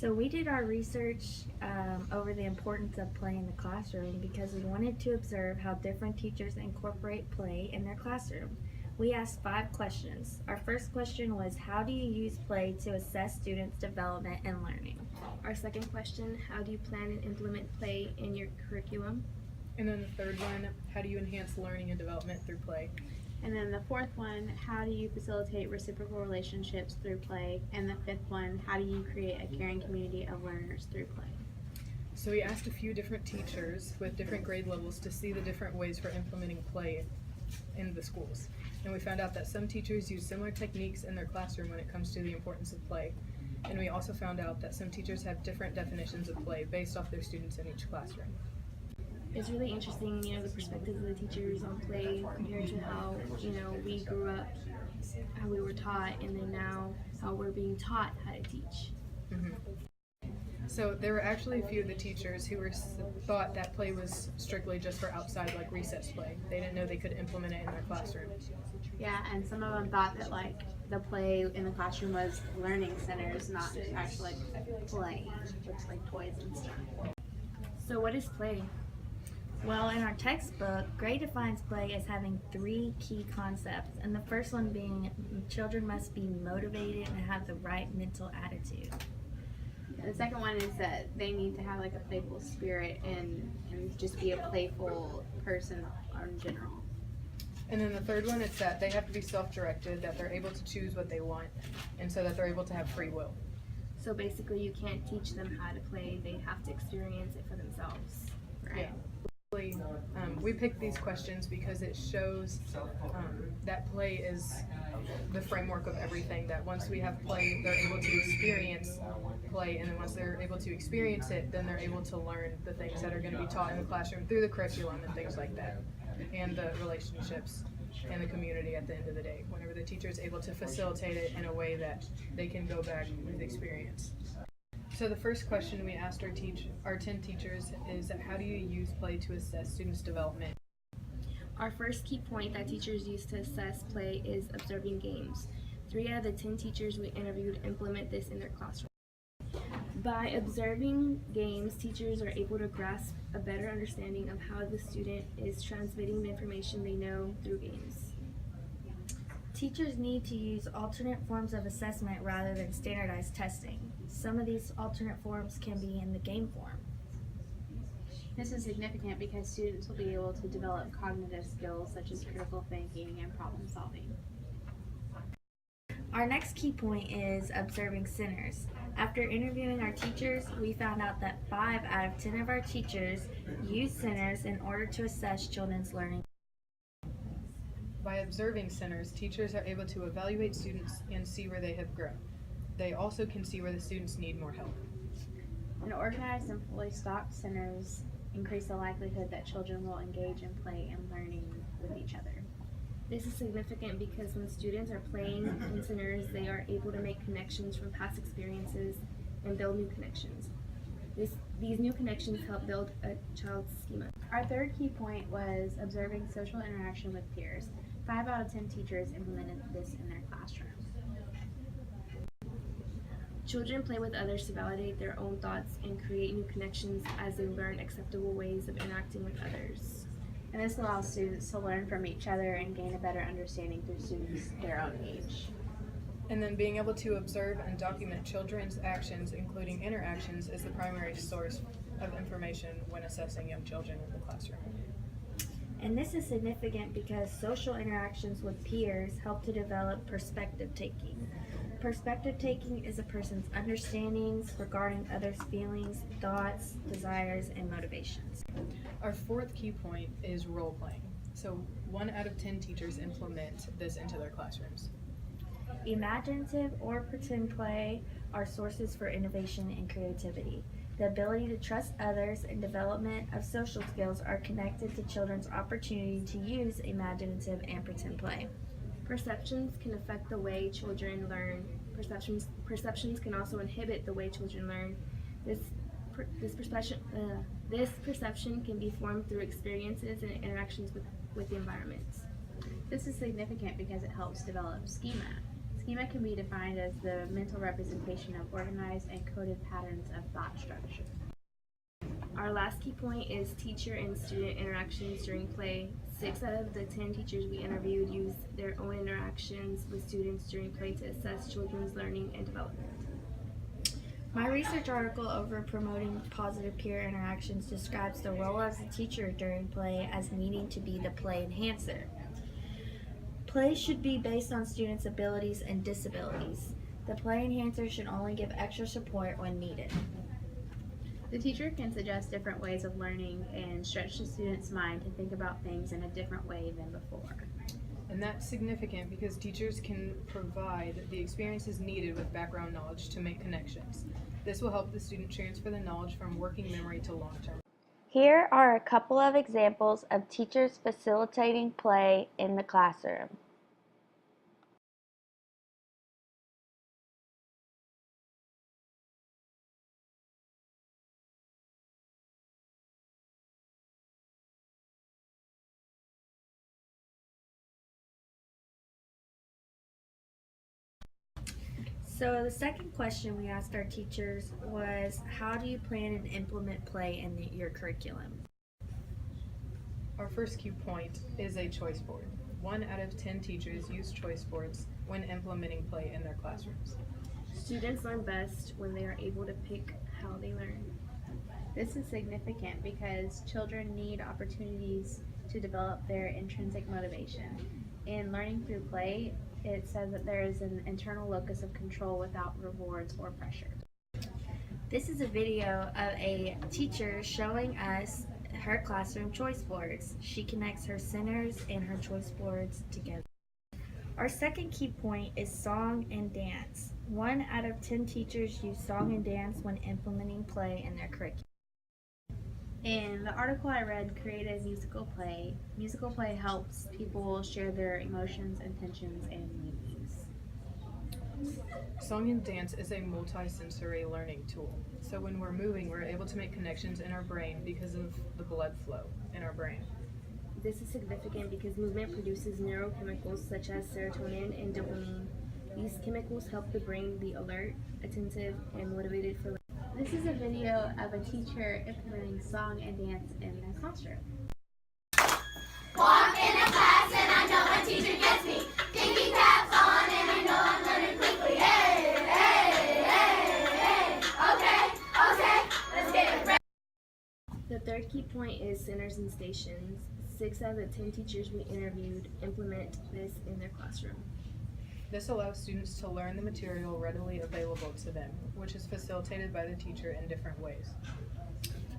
So we did our research over the importance of play in the classroom because we wanted to observe how different teachers incorporate play in their classroom. We asked 5 questions. Our first question was, how do you use play to assess students' development and learning? Our second question, how do you plan and implement play in your curriculum? And then the third one, how do you enhance learning and development through play? And then the fourth one, how do you facilitate reciprocal relationships through play? And the fifth one, how do you create a caring community of learners through play? So we asked a few different teachers with different grade levels to see the different ways for implementing play in the schools. And we found out that some teachers use similar techniques in their classroom when it comes to the importance of play. And we also found out that some teachers have different definitions of play based off their students in each classroom. It's really interesting, the perspectives of the teachers on play compared to how, we grew up, how we were taught, and then now how we're being taught how to teach. Mm-hmm. So there were actually a few of the teachers who thought that play was strictly just for outside, like recess play. They didn't know they could implement it in their classroom. Yeah, and some of them thought that the play in the classroom was learning centers, not actually playing with toys and stuff. So what is play? Well, in our textbook, Gray defines play as having 3 key concepts, and the first one being children must be motivated and have the right mental attitude. The second one is that they need to have a playful spirit and just be a playful person in general. And then the third one is that they have to be self-directed, that they're able to choose what they want, and so that they're able to have free will. So basically you can't teach them how to play, they have to experience it for themselves. Right? Yeah. We picked these questions because it shows that play is the framework of everything, that once we have play, they're able to experience play, and then once they're able to experience it, then they're able to learn the things that are going to be taught in the classroom through the curriculum and things like that, and the relationships and the community at the end of the day, whenever the teacher is able to facilitate it in a way that they can go back with experience. So the first question we asked our 10 teachers is, how do you use play to assess students' development? Our first key point that teachers use to assess play is observing games. 3 out of the 10 teachers we interviewed implement this in their classroom. By observing games, teachers are able to grasp a better understanding of how the student is transmitting the information they know through games. Teachers need to use alternate forms of assessment rather than standardized testing. Some of these alternate forms can be in the game form. This is significant because students will be able to develop cognitive skills such as critical thinking and problem solving. Our next key point is observing centers. After interviewing our teachers, we found out that 5 out of 10 of our teachers use centers in order to assess children's learning. By observing centers, teachers are able to evaluate students and see where they have grown. They also can see where the students need more help. And organized and fully stocked centers increase the likelihood that children will engage in play and learning with each other. This is significant because when students are playing in centers, they are able to make connections from past experiences and build new connections. These new connections help build a child's schema. Our third key point was observing social interaction with peers. 5 out of 10 teachers implemented this in their classroom. Children play with others to validate their own thoughts and create new connections as they learn acceptable ways of interacting with others. And this allows students to learn from each other and gain a better understanding through students their own age. And then being able to observe and document children's actions, including interactions, is the primary source of information when assessing young children in the classroom. And this is significant because social interactions with peers help to develop perspective taking. Perspective taking is a person's understandings regarding others' feelings, thoughts, desires, and motivations. Our fourth key point is role playing. So 1 out of 10 teachers implement this into their classrooms. Imaginative or pretend play are sources for innovation and creativity. The ability to trust others and development of social skills are connected to children's opportunity to use imaginative and pretend play. Perceptions can affect the way children learn. Perceptions can also inhibit the way children learn. This perception can be formed through experiences and interactions with the environment. This is significant because it helps develop schema. Schema can be defined as the mental representation of organized and coded patterns of thought structure. Our last key point is teacher and student interactions during play. 6 out of the 10 teachers we interviewed used their own interactions with students during play to assess children's learning and development. My research article over promoting positive peer interactions describes the role of the teacher during play as needing to be the play enhancer. Play should be based on students' abilities and disabilities. The play enhancer should only give extra support when needed. The teacher can suggest different ways of learning and stretch the student's mind to think about things in a different way than before. And that's significant because teachers can provide the experiences needed with background knowledge to make connections. This will help the student transfer the knowledge from working memory to long-term. Here are a couple of examples of teachers facilitating play in the classroom. So the second question we asked our teachers was, how do you plan and implement play in your curriculum? Our first key point is a choice board. 1 out of 10 teachers use choice boards when implementing play in their classrooms. Students learn best when they are able to pick how they learn. This is significant because children need opportunities to develop their intrinsic motivation. In learning through play, it says that there is an internal locus of control without rewards or pressure. This is a video of a teacher showing us her classroom choice boards. She connects her centers and her choice boards together. Our second key point is song and dance. 1 out of 10 teachers use song and dance when implementing play in their curriculum. In the article I read, Create a Musical Play, musical play helps people share their emotions, intentions, and meanings. Song and dance is a multi-sensory learning tool. So when we're moving, we're able to make connections in our brain because of the blood flow in our brain. This is significant because movement produces neurochemicals such as serotonin and dopamine. These chemicals help the brain be alert, attentive, and motivated for learning. This is a video of a teacher implementing song and dance in their classroom. Walk in a class and I know my teacher gets me. Thinking caps on and I know I'm learning quickly. Hey, hey, hey, hey. Okay, let's get it ready. The third key point is centers and stations. 6 out of the 10 teachers we interviewed implement this in their classroom. This allows students to learn the material readily available to them, which is facilitated by the teacher in different ways.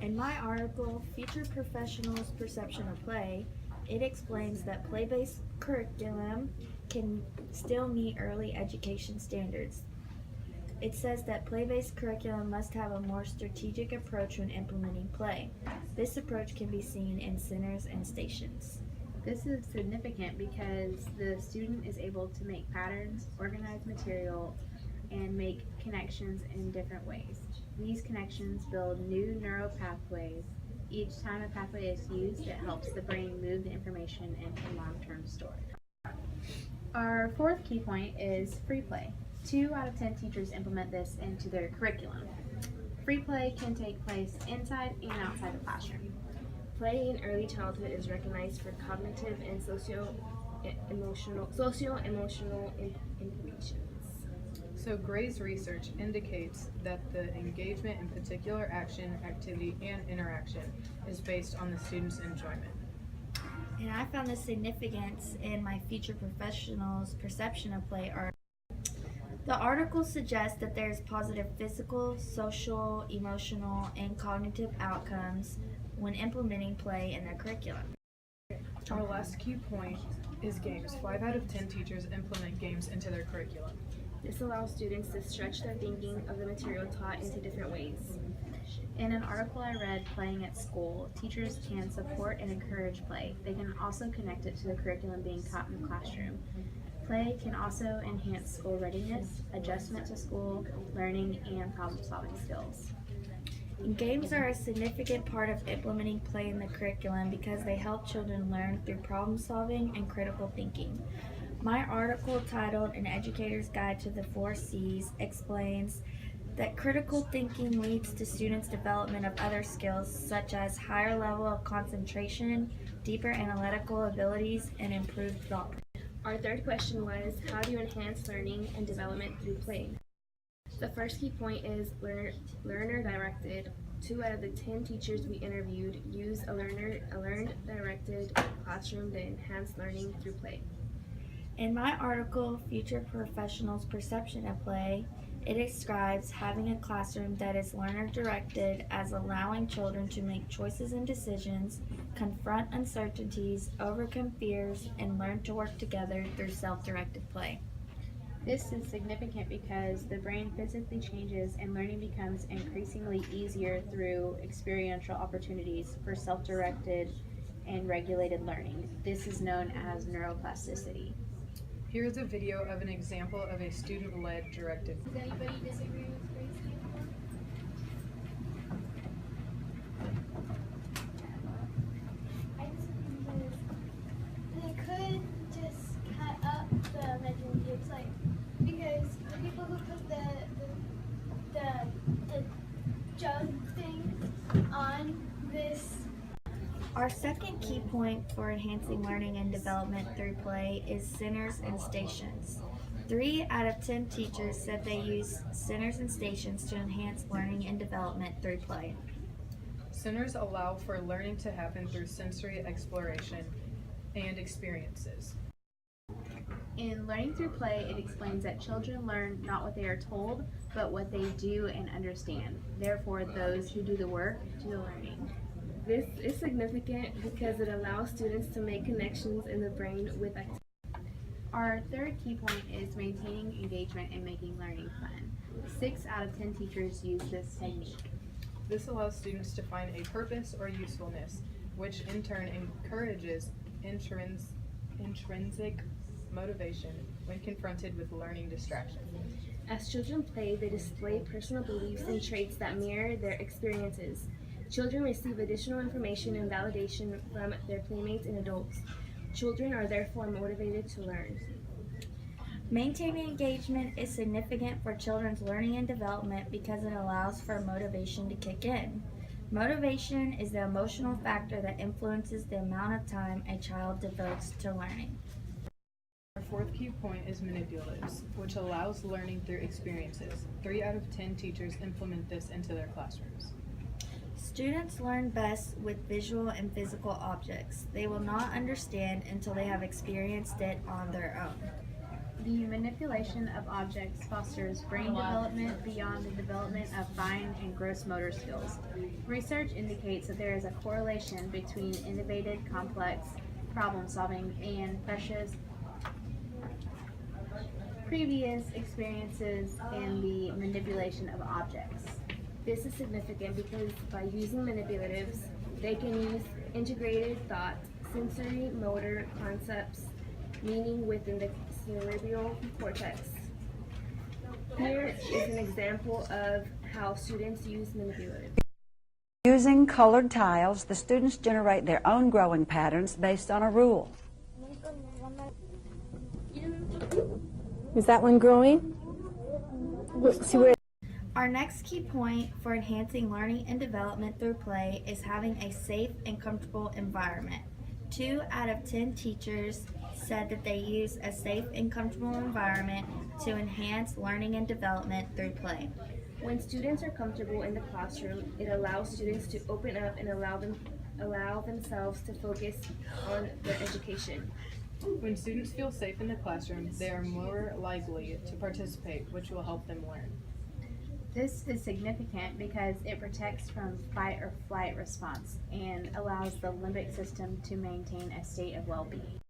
In my article, Future Professionals' Perception of Play, it explains that play-based curriculum can still meet early education standards. It says that play-based curriculum must have a more strategic approach when implementing play. This approach can be seen in centers and stations. This is significant because the student is able to make patterns, organize material, and make connections in different ways. These connections build new neural pathways. Each time a pathway is used, it helps the brain move the information into long-term storage. Our fourth key point is free play. 2 out of 10 teachers implement this into their curriculum. Free play can take place inside and outside the classroom. Play in early childhood is recognized for cognitive and socio-emotional implications. So Gray's research indicates that the engagement in particular action, activity, and interaction is based on the student's enjoyment. And I found the significance in my Future Professionals' Perception of Play article. The article suggests that there is positive physical, social, emotional, and cognitive outcomes when implementing play in their curriculum. Our last key point is games. 5 out of 10 teachers implement games into their curriculum. This allows students to stretch their thinking of the material taught into different ways. In an article I read, Playing at School, teachers can support and encourage play. They can also connect it to the curriculum being taught in the classroom. Play can also enhance school readiness, adjustment to school, learning, and problem-solving skills. And games are a significant part of implementing play in the curriculum because they help children learn through problem solving and critical thinking. My article titled An Educator's Guide to the 4Cs explains that critical thinking leads to students' development of other skills such as higher level of concentration, deeper analytical abilities, and improved thought. Our third question was, how do you enhance learning and development through play? The first key point is learner-directed. 2 out of the 10 teachers we interviewed use a learner-directed classroom to enhance learning through play. In my article, Future Professionals' Perception of Play, it describes having a classroom that is learner-directed as allowing children to make choices and decisions, confront uncertainties, overcome fears, and learn to work together through self-directed play. This is significant because the brain physically changes and learning becomes increasingly easier through experiential opportunities for self-directed and regulated learning. This is known as neuroplasticity. Here's a video of an example of a student-led directed. Does anybody disagree with Gracie? I disagree because they could just cut up the measuring tapes, like, because the people who put the jug thing on this. Our second key point for enhancing learning and development through play is centers and stations. 3 out of 10 teachers said they use centers and stations to enhance learning and development through play. Centers allow for learning to happen through sensory exploration and experiences. In Learning Through Play, it explains that children learn not what they are told, but what they do and understand. Therefore, those who do the work do the learning. This is significant because it allows students to make connections in the brain with activities. Our third key point is maintaining engagement and making learning fun. 6 out of 10 teachers use this technique. This allows students to find a purpose or usefulness, which in turn encourages intrinsic motivation when confronted with learning distractions. As children play, they display personal beliefs and traits that mirror their experiences. Children receive additional information and validation from their playmates and adults. Children are therefore motivated to learn. Maintaining engagement is significant for children's learning and development because it allows for motivation to kick in. Motivation is the emotional factor that influences the amount of time a child devotes to learning. Our fourth key point is manipulatives, which allows learning through experiences. 3 out of 10 teachers implement this into their classrooms. Students learn best with visual and physical objects. They will not understand until they have experienced it on their own. The manipulation of objects fosters brain development beyond the development of fine and gross motor skills. Research indicates that there is a correlation between innovative, complex problem solving and previous experiences in the manipulation of objects. This is significant because by using manipulatives, they can use integrated thought, sensory motor concepts, meaning within the cerebral cortex. Here is an example of how students use manipulatives. Using colored tiles, the students generate their own growing patterns based on a rule. Is that one growing? See where? Our next key point for enhancing learning and development through play is having a safe and comfortable environment. 2 out of 10 teachers said that they use a safe and comfortable environment to enhance learning and development through play. When students are comfortable in the classroom, it allows students to open up and allow themselves to focus on their education. When students feel safe in the classroom, they are more likely to participate, which will help them learn. This is significant because it protects from fight or flight response and allows the limbic system to maintain a state of well-being.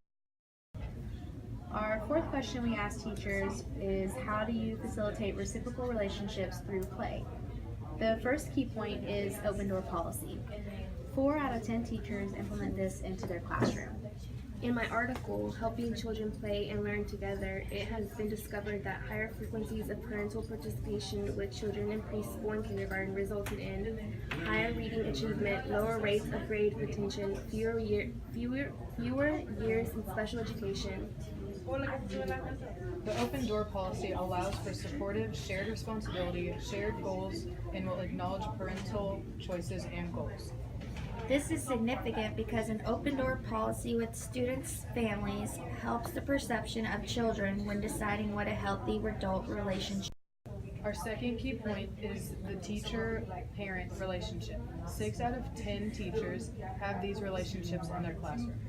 Our fourth question we ask teachers is, how do you facilitate reciprocal relationships through play? The first key point is open door policy. 4 out of 10 teachers implement this into their classroom. In my article, Helping Children Play and Learn Together, it has been discovered that higher frequencies of parental participation with children in preschool and kindergarten resulted in higher reading achievement, lower rates of grade retention, fewer years in special education, The open door policy allows for supportive, shared responsibility, shared goals, and will acknowledge parental choices and goals. This is significant because an open door policy with students' families helps the perception of children when deciding what a healthy adult relationship. Our second key point is the teacher-parent relationship. 6 out of 10 teachers have these relationships in their classroom.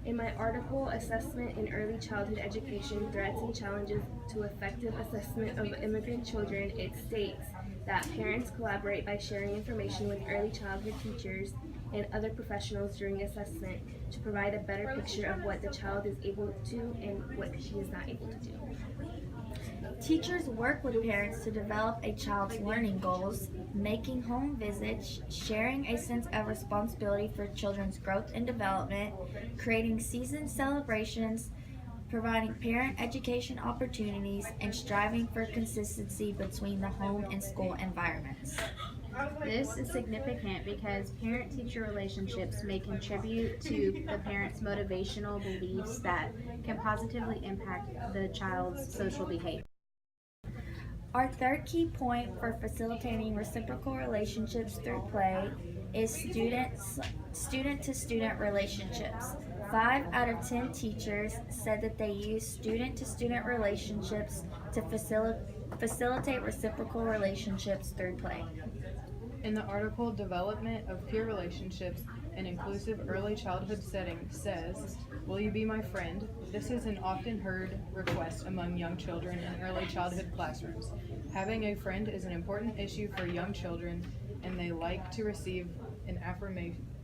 In my article, Assessment in Early Childhood Education, Threats and Challenges to Effective Assessment of Immigrant Children, it states that parents collaborate by sharing information with early childhood teachers and other professionals during assessment to provide a better picture of what the child is able to and what she is not able to do. Teachers work with parents to develop a child's learning goals, making home visits, sharing a sense of responsibility for children's growth and development, creating season celebrations, providing parent education opportunities, and striving for consistency between the home and school environments. This is significant because parent-teacher relationships may contribute to the parent's motivational beliefs that can positively impact the child's social behavior. Our third key point for facilitating reciprocal relationships through play is student-to-student relationships. 5 out of 10 teachers said that they use student-to-student relationships to facilitate reciprocal relationships through play. In the article, Development of Peer Relationships in Inclusive Early Childhood Setting says, "Will you be my friend?" This is an often heard request among young children in early childhood classrooms. Having a friend is an important issue for young children, and they like to receive an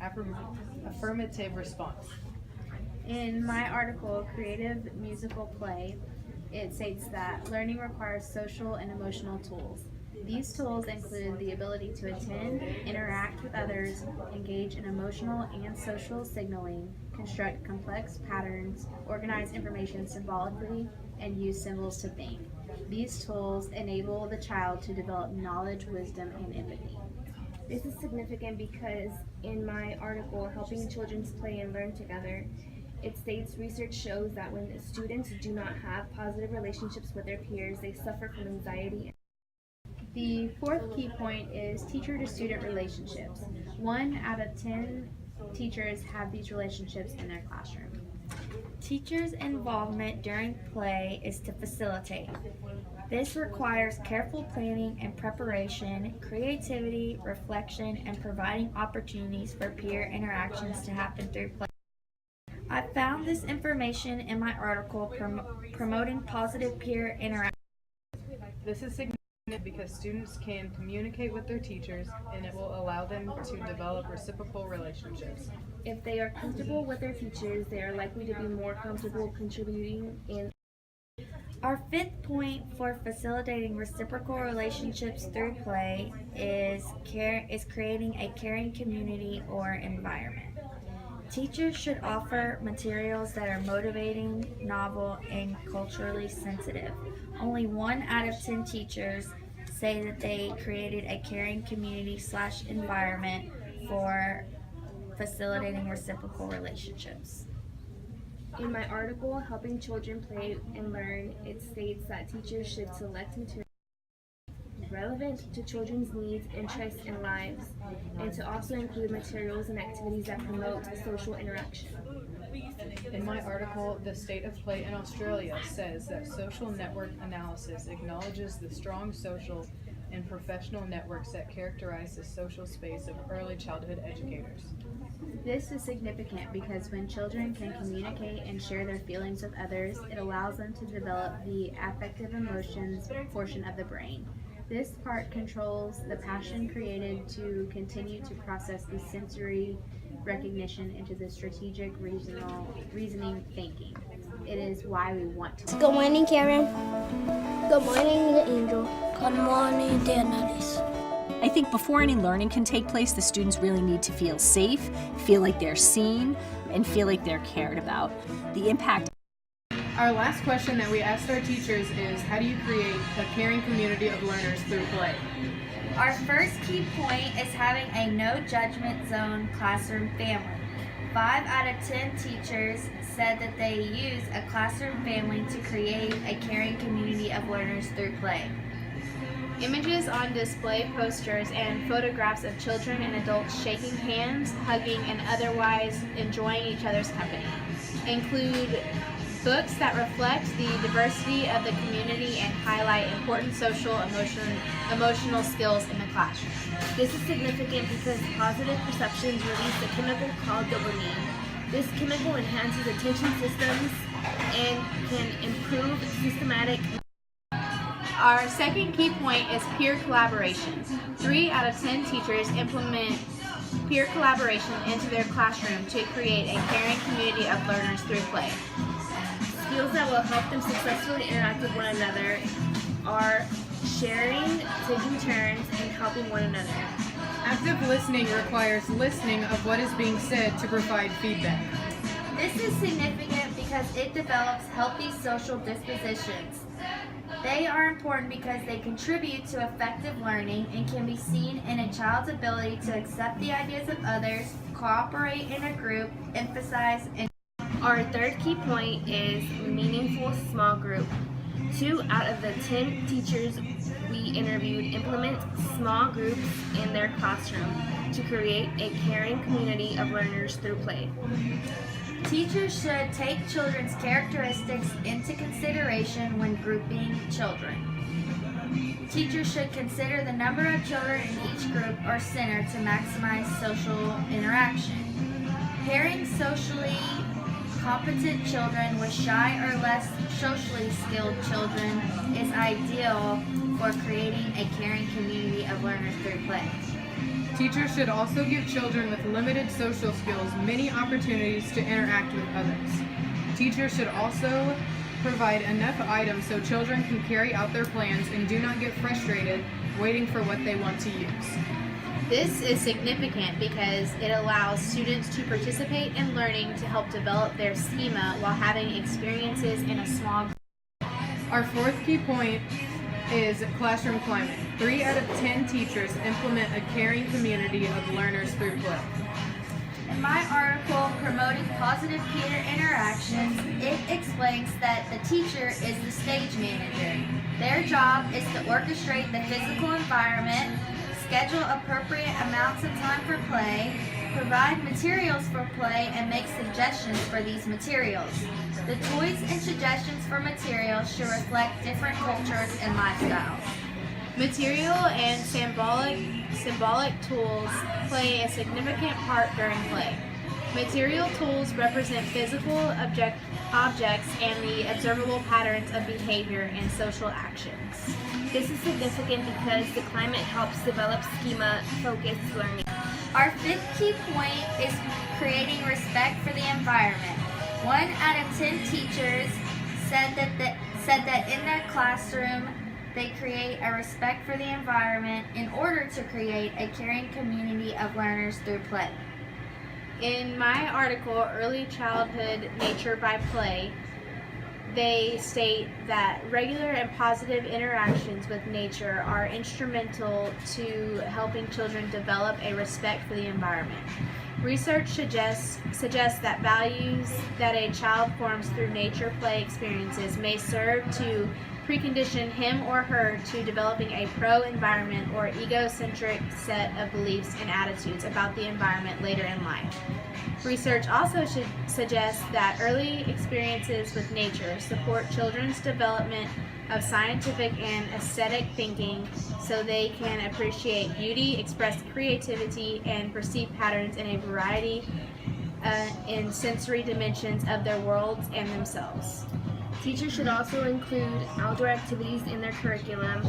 affirmative response. In my article, Creative Musical Play, it states that learning requires social and emotional tools. These tools include the ability to attend, interact with others, engage in emotional and social signaling, construct complex patterns, organize information symbolically, and use symbols to think. These tools enable the child to develop knowledge, wisdom, and empathy. This is significant because in my article, Helping Children Play and Learn Together, it states research shows that when students do not have positive relationships with their peers, they suffer from anxiety. The fourth key point is teacher-to-student relationships. 1 out of 10 teachers have these relationships in their classroom. Teachers' involvement during play is to facilitate. This requires careful planning and preparation, creativity, reflection, and providing opportunities for peer interactions to happen through play. I found this information in my article promoting positive peer interaction. This is significant because students can communicate with their teachers, and it will allow them to develop reciprocal relationships. If they are comfortable with their teachers, they are likely to be more comfortable contributing in. Our fifth point for facilitating reciprocal relationships through play is creating a caring community or environment. Teachers should offer materials that are motivating, novel, and culturally sensitive. Only 1 out of 10 teachers say that they created a caring community/environment for facilitating reciprocal relationships. In my article, Helping Children Play and Learn, it states that teachers should select materials relevant to children's needs, interests, and lives, and to also include materials and activities that promote social interaction. In my article, The State of Play in Australia says that social network analysis acknowledges the strong social and professional networks that characterize the social space of early childhood educators. This is significant because when children can communicate and share their feelings with others, it allows them to develop the affective emotions portion of the brain. This part controls the passion created to continue to process the sensory recognition into the strategic reasoning thinking. It is why we want to. Good morning, Karen. Good morning, Angel. Good morning, Danalis. I think before any learning can take place, the students really need to feel safe, feel like they're seen, and feel like they're cared about. The impact. Our last question that we asked our teachers is, how do you create a caring community of learners through play? Our first key point is having a no judgment zone classroom family. 5 out of 10 teachers said that they use a classroom family to create a caring community of learners through play. Images on display posters and photographs of children and adults shaking hands, hugging, and otherwise enjoying each other's company. Include books that reflect the diversity of the community and highlight important social, emotional skills in the classroom. This is significant because positive perceptions release a chemical called dopamine. This chemical enhances attention systems and can improve systematic. Our second key point is peer collaboration. 3 out of 10 teachers implement peer collaboration into their classroom to create a caring community of learners through play. Skills that will help them successfully interact with one another are sharing, taking turns, and helping one another. Active listening requires listening of what is being said to provide feedback. This is significant because it develops healthy social dispositions. They are important because they contribute to effective learning and can be seen in a child's ability to accept the ideas of others, cooperate in a group, emphasize, and Our third key point is meaningful small group. 2 out of the 10 teachers we interviewed implement small groups in their classroom to create a caring community of learners through play. teachers should take children's characteristics into consideration when grouping children. Teachers should consider the number of children in each group or center to maximize social interaction. Pairing socially competent children with shy or less socially skilled children is ideal for creating a caring community of learners through play. Teachers should also give children with limited social skills many opportunities to interact with others. Teachers should also provide enough items so children can carry out their plans and do not get frustrated waiting for what they want to use. This is significant because it allows students to participate in learning to help develop their schema while having experiences in a small group. Our fourth key point is classroom climate. 3 out of 10 teachers implement a caring community of learners through play. In my article, Promoting Positive Peer Interactions, it explains that the teacher is the stage manager. Their job is to orchestrate the physical environment, schedule appropriate amounts of time for play, provide materials for play, and make suggestions for these materials. The toys and suggestions for materials should reflect different cultures and lifestyles. Material and symbolic tools play a significant part during play. Material tools represent physical objects and the observable patterns of behavior and social actions. This is significant because the climate helps develop schema-focused learning. Our fifth key point is creating respect for the environment. 1 out of 10 teachers said that in their classroom they create a respect for the environment in order to create a caring community of learners through play. In my article, Early Childhood Nature by Play, they state that regular and positive interactions with nature are instrumental to helping children develop a respect for the environment. Research suggests that values that a child forms through nature play experiences may serve to precondition him or her to developing a pro-environment or egocentric set of beliefs and attitudes about the environment later in life. Research also suggests that early experiences with nature support children's development of scientific and aesthetic thinking so they can appreciate beauty, express creativity, and perceive patterns in a variety in sensory dimensions of their worlds and themselves. Teachers should also include outdoor activities in their curriculum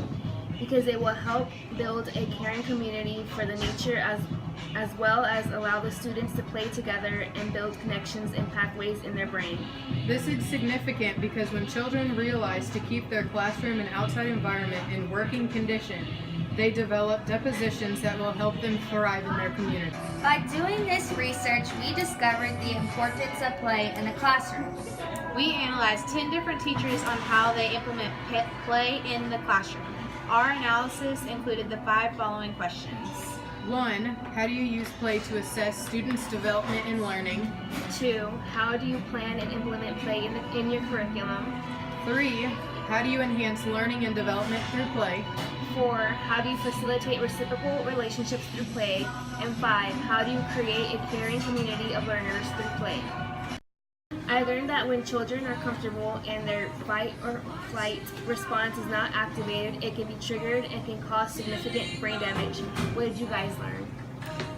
because it will help build a caring community for the nature as well as allow the students to play together and build connections and pathways in their brain. This is significant because when children realize to keep their classroom and outside environment in working condition, they develop depositions that will help them thrive in their community. By doing this research, we discovered the importance of play in the classroom. We analyzed 10 different teachers on how they implement play in the classroom. Our analysis included the 5 following questions. 1. How do you use play to assess students' development and learning? 2. How do you plan and implement play in your curriculum? 3. How do you enhance learning and development through play? 4. How do you facilitate reciprocal relationships through play? And 5. How do you create a caring community of learners through play? I learned that when children are comfortable and their fight or flight response is not activated, it can be triggered and can cause significant brain damage. What did you guys learn?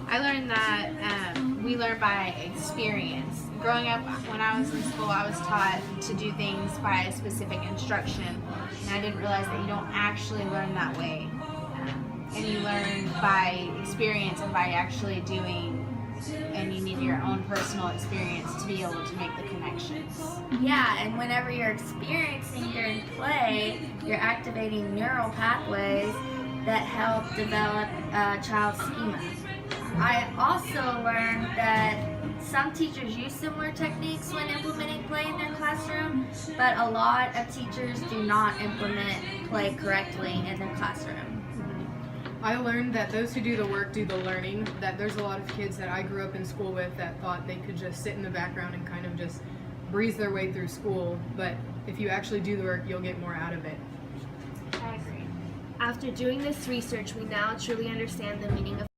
I learned that we learn by experience. Growing up, when I was in school, I was taught to do things by a specific instruction, and I didn't realize that you don't actually learn that way. And you learn by experience and by actually doing, and you need your own personal experience to be able to make the connections. Yeah, and whenever you're experiencing during play, you're activating neural pathways that help develop a child's schema. I also learned that some teachers use similar techniques when implementing play in their classroom, but a lot of teachers do not implement play correctly in their classroom. I learned that those who do the work do the learning, that there's a lot of kids that I grew up in school with that thought they could just sit in the background and kind of just breeze their way through school, but if you actually do the work, you'll get more out of it. I agree. After doing this research, we now truly understand the meaning of